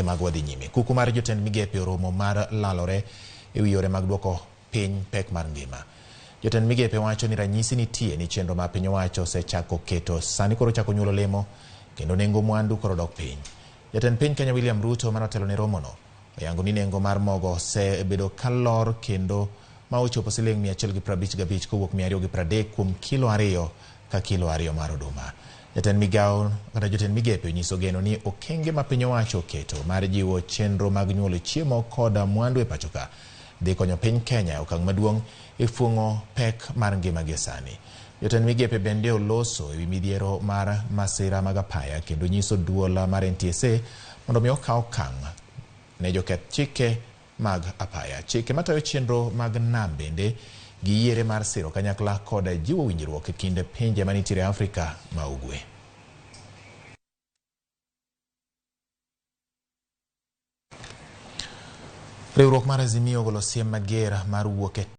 mag wadhi nyime. Kuku mar jotend migepe oromo mar lalore e wi yore mag duoko piny pek mar ngima. Jotend migepe wacho ni ranyisi nitie ni chenro ma piny owacho osechako keto sani koro chako nyuolo lemo kendo nengo mwandu koro dok piny. Jatend piny Kenya William Ruto manotelo ne romono oyango ni nengo mar mogo osebedo kalor kendo ma ochopo siling 155 kowuok 230 kuom kilo 2 ka kilo 2 mar oduma. Jatend migao kata jotend migepe nyiso geno ni okenge ma piny owacho keto mar jiwo chenro mag nyuolo chiemo koda mwandu e pacho ka dhi konyo piny Kenya okang' maduong' e fung'o pek mar ngima gi sani. Jotend migepe bende oloso e wi midhiero mar masira mag apaya kendo nyiso duol mar NTSA mondo mi okaw okang' ne joketh chike mag apaya. Chike matayo chenro mag nam bende gi yiere mar siro kanyakla koda jiwo winjruok e kind pinje manitiere Afrika ma ugwe. Riwruok mar Azimio ogolo siem mager mar wuok e